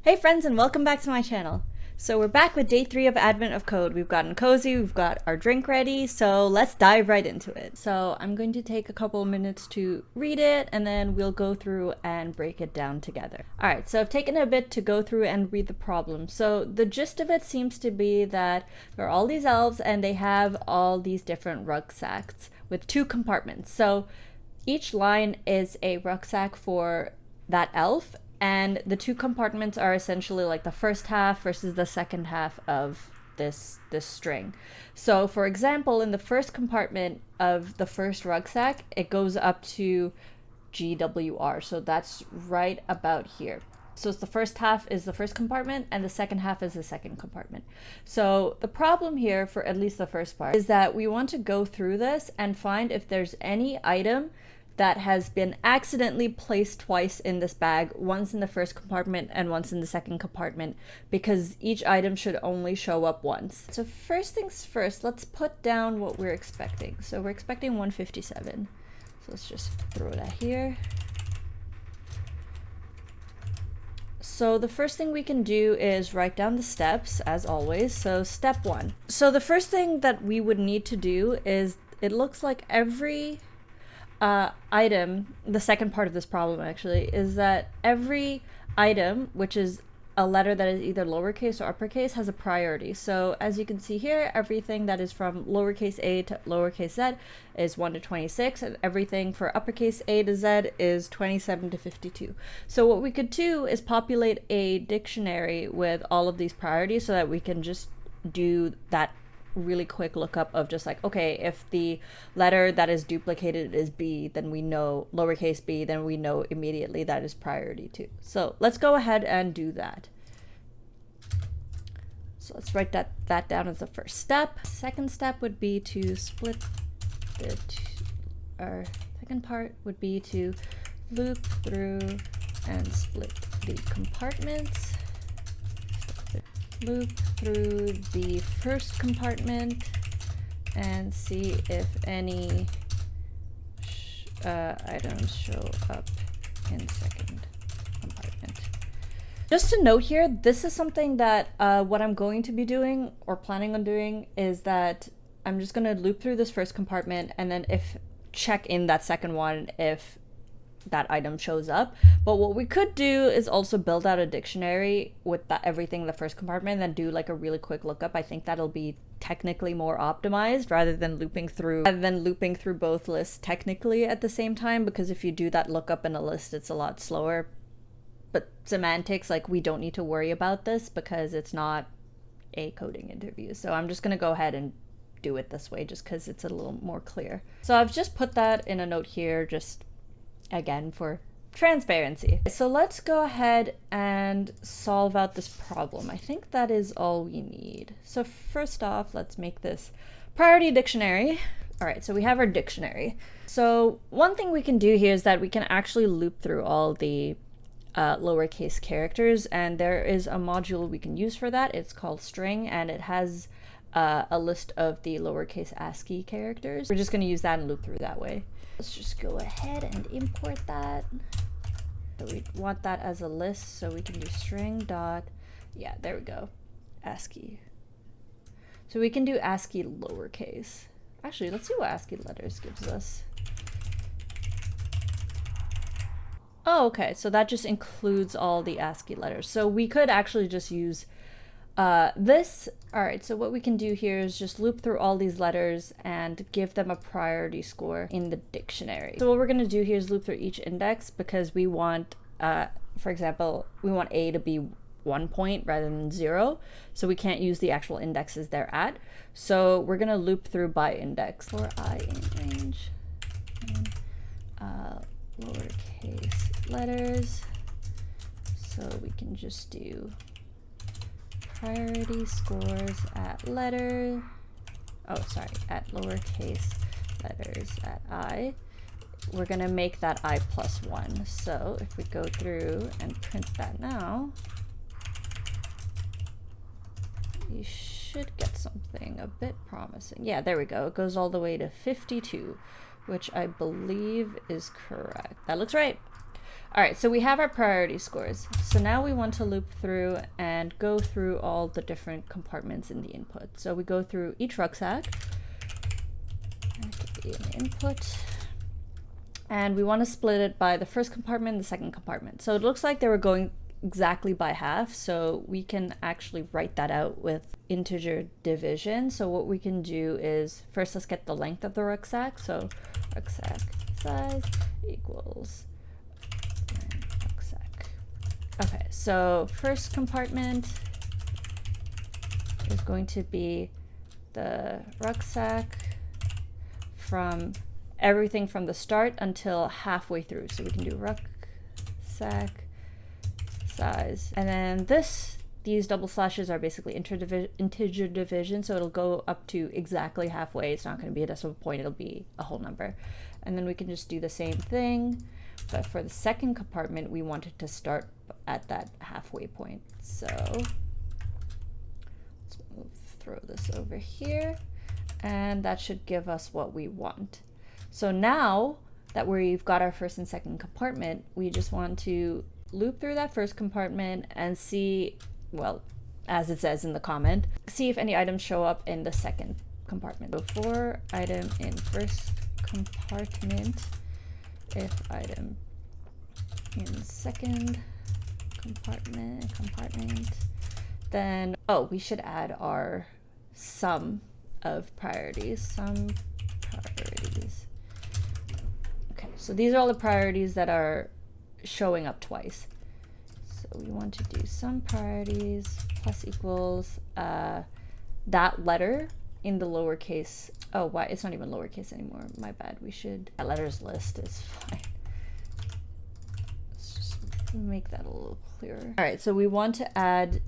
Hey friends, and welcome back to my channel. So we're back with day 3 of Advent of Code. We've gotten cozy, we've got our drink ready, so let's dive right into it. So I'm going to take a couple minutes to read it, and then we'll go through and break it down together. Alright, so I've taken a bit to go through and read the problem. So the gist of it seems to be that there are all these elves, and they have all these different rucksacks with 2 compartments. So each line is a rucksack for that elf, and the 2 compartments are essentially like the first half versus the second half of this string. So for example, in the first compartment of the first rucksack, it goes up to GWR, so that's right about here. So it's the first half is the first compartment and the second half is the second compartment. So the problem here, for at least the first part, is that we want to go through this and find if there's any item that has been accidentally placed twice in this bag, once in the first compartment and once in the second compartment, because each item should only show up once. So first things first, let's put down what we're expecting. So we're expecting 157. So let's just throw that here. So the first thing we can do is write down the steps, as always. So step 1. So the first thing that we would need to do is, it looks like every item, the second part of this problem actually, is that every item, which is a letter that is either lowercase or uppercase, has a priority. So as you can see here, everything that is from lowercase a to lowercase z is 1 to 26, and everything for uppercase a to z is 27 to 52. So what we could do is populate a dictionary with all of these priorities so that we can just do that really quick lookup of just like, okay, if the letter that is duplicated is B, then we know lowercase b, then we know immediately that is priority 2. So let's go ahead and do that. So let's write that down as the first step. Second step would be to split our second part would be to loop through and split the compartments. Loop through the first compartment and see if any items show up in second compartment. Just to note here, this is something that what I'm going to be doing or planning on doing is that I'm just going to loop through this first compartment and then check in that second one if that item shows up. But what we could do is also build out a dictionary with everything in the first compartment and then do like a really quick lookup. I think that'll be technically more optimized rather than looping through both lists technically at the same time, because if you do that lookup in a list, it's a lot slower. But semantics, like, we don't need to worry about this because it's not a coding interview. So I'm just going to go ahead and do it this way just because it's a little more clear. So I've just put that in a note here, just again for transparency. So let's go ahead and solve out this problem. I think that is all we need. So first off, let's make this priority dictionary. All right, so we have our dictionary. So one thing we can do here is that we can actually loop through all the lowercase characters, and there is a module we can use for that. It's called string, and it has a list of the lowercase ASCII characters. We're just going to use that and loop through that way. Let's just go ahead and import that. So we want that as a list, so we can do string dot, yeah, there we go, ASCII. So we can do ASCII lowercase. Actually, let's see what ASCII letters gives us. Oh, okay, so that just includes all the ASCII letters. So we could actually just use this. All right, so what we can do here is just loop through all these letters and give them a priority score in the dictionary. So what we're going to do here is loop through each index because we want, for example, we want A to be 1 point rather than 0. So we can't use the actual indexes they're at. So we're going to loop through by index for I in range. And, lowercase letters. So we can just do priority scores at letter, at lowercase letters at I. We're going to make that I plus 1. So if we go through and print that now, you should get something a bit promising. Yeah, there we go. It goes all the way to 52, which I believe is correct. That looks right. All right, so we have our priority scores. So now we want to loop through and go through all the different compartments in the input. So we go through each rucksack. That could be an input. And we want to split it by the first compartment and the second compartment. So it looks like they were going exactly by half, so we can actually write that out with integer division. So what we can do is, first let's get the length of the rucksack. So rucksack size equals rucksack. Okay, so first compartment is going to be the rucksack from everything from the start until halfway through. So we can do rucksack size. And then these double slashes are basically integer division, so it'll go up to exactly halfway. It's not going to be a decimal point, it'll be a whole number. And then we can just do the same thing, but for the second compartment, we want it to start at that halfway point. So let's throw this over here, and that should give us what we want. So now that we've got our first and second compartment, we just want to loop through that first compartment and see, well, as it says in the comment, see if any items show up in the second compartment. So for item in first compartment, if item in second compartment, then, oh, we should add our sum of priorities. Okay, so these are all the priorities that are showing up twice. So we want to do sum priorities plus equals that letter in the lowercase. Oh, why? It's not even lowercase anymore. My bad. We should, that letters list is fine. Let's just make that a little clearer. All right, so we want to add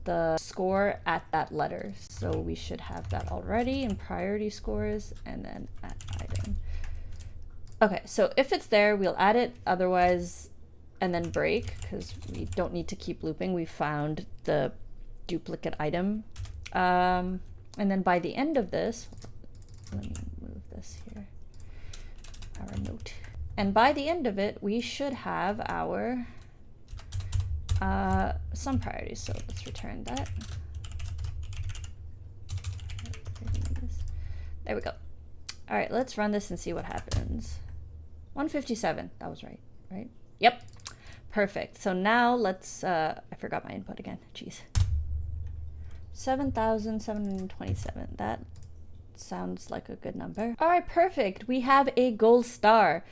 the score at that letter. So we should have that already in priority scores and then at item. Okay, so if it's there, we'll add it, otherwise, and then break, because we don't need to keep looping. We found the duplicate item. And then by the end of this, let me move this here, our note. And by the end of it, we should have our sum priorities. So let's return that. There we go. All right, let's run this and see what happens. 157, that was right? Yep, perfect. So now let's, I forgot my input again, jeez. 7,727, that sounds like a good number. All right, perfect, we have a gold star.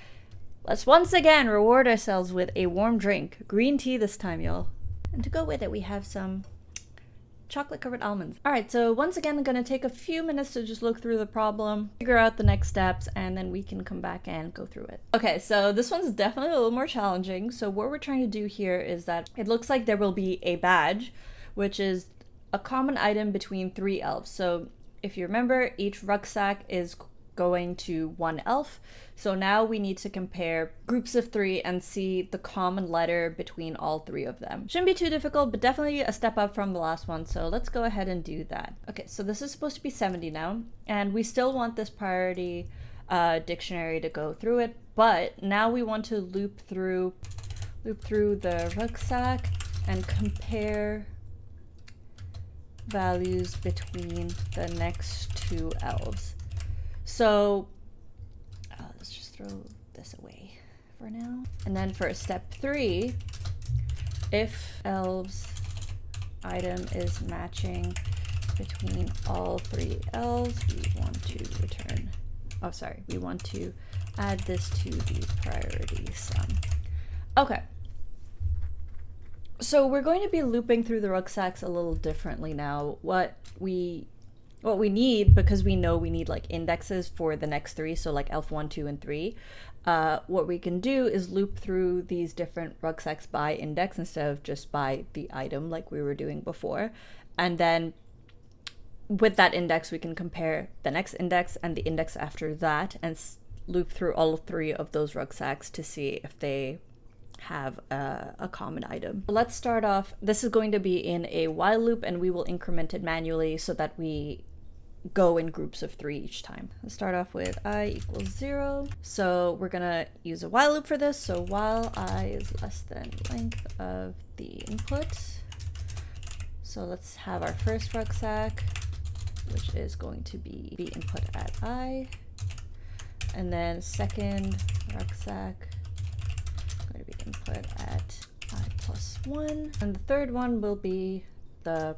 Let's once again reward ourselves with a warm drink. Green tea this time, y'all. And to go with it, we have some chocolate covered almonds. All right, so once again, I'm gonna take a few minutes to just look through the problem, figure out the next steps, and then we can come back and go through it. Okay, so this one's definitely a little more challenging. So what we're trying to do here is that it looks like there will be a badge, which is a common item between 3 elves. So if you remember, each rucksack is going to 1 elf. So now we need to compare groups of 3 and see the common letter between all 3 of them. Shouldn't be too difficult, but definitely a step up from the last one. So let's go ahead and do that. Okay, so this is supposed to be 70 now, and we still want this priority dictionary to go through it, but now we want to loop through the rucksack and compare values between the next 2 elves. So let's just throw this away for now. And then for step 3, if elves item is matching between all 3 elves, we want to return, oh sorry, we want to add this to the priority sum. Okay. So we're going to be looping through the rucksacks a little differently now. What we need, because we know we need like indexes for the next 3, so like elf 1, 2, and 3, what we can do is loop through these different rucksacks by index instead of just by the item like we were doing before. And then with that index, we can compare the next index and the index after that and loop through all 3 of those rucksacks to see if they have a common item. Let's start off. This is going to be in a while loop, and we will increment it manually so that we go in groups of 3 each time. Let's start off with I equals 0. So we're gonna use a while loop for this. So while I is less than length of the input. So let's have our first rucksack, which is going to be input at I. And then second rucksack, going to be input at I plus 1. And the third one will be the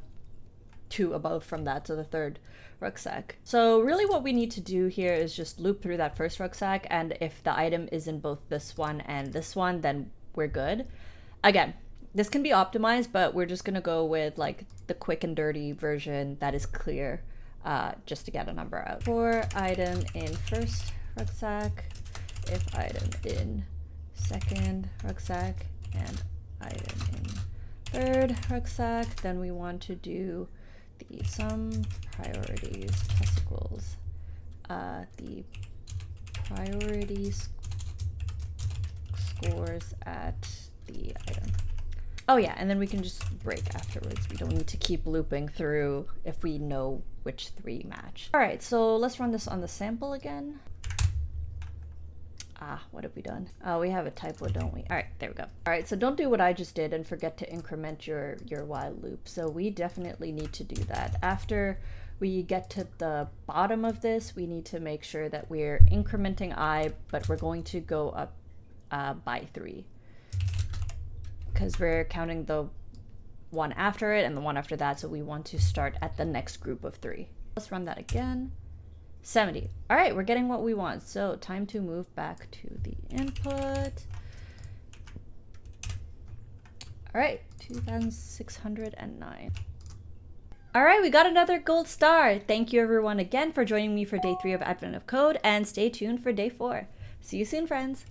2 above from that, so the third rucksack. So really what we need to do here is just loop through that first rucksack, and if the item is in both this one and this one, then we're good. Again, this can be optimized, but we're just gonna go with like the quick and dirty version that is clear, just to get a number out. For item in first rucksack, if item in second rucksack, and item in third rucksack, then we want to do the sum priorities plus equals the priority scores at the item. Oh yeah, and then we can just break afterwards. We don't need to keep looping through if we know which 3 match. All right, so let's run this on the sample again. What have we done? Oh, we have a typo, don't we? All right, there we go. All right, so don't do what I just did and forget to increment your while loop. So we definitely need to do that. After we get to the bottom of this, we need to make sure that we're incrementing I, but we're going to go up by 3. Because we're counting the one after it and the one after that, so we want to start at the next group of 3. Let's run that again. 70. All right, we're getting what we want. So time to move back to the input. All right, 2,609. All right, we got another gold star. Thank you everyone again for joining me for day 3 of Advent of Code, and stay tuned for day 4. See you soon, friends.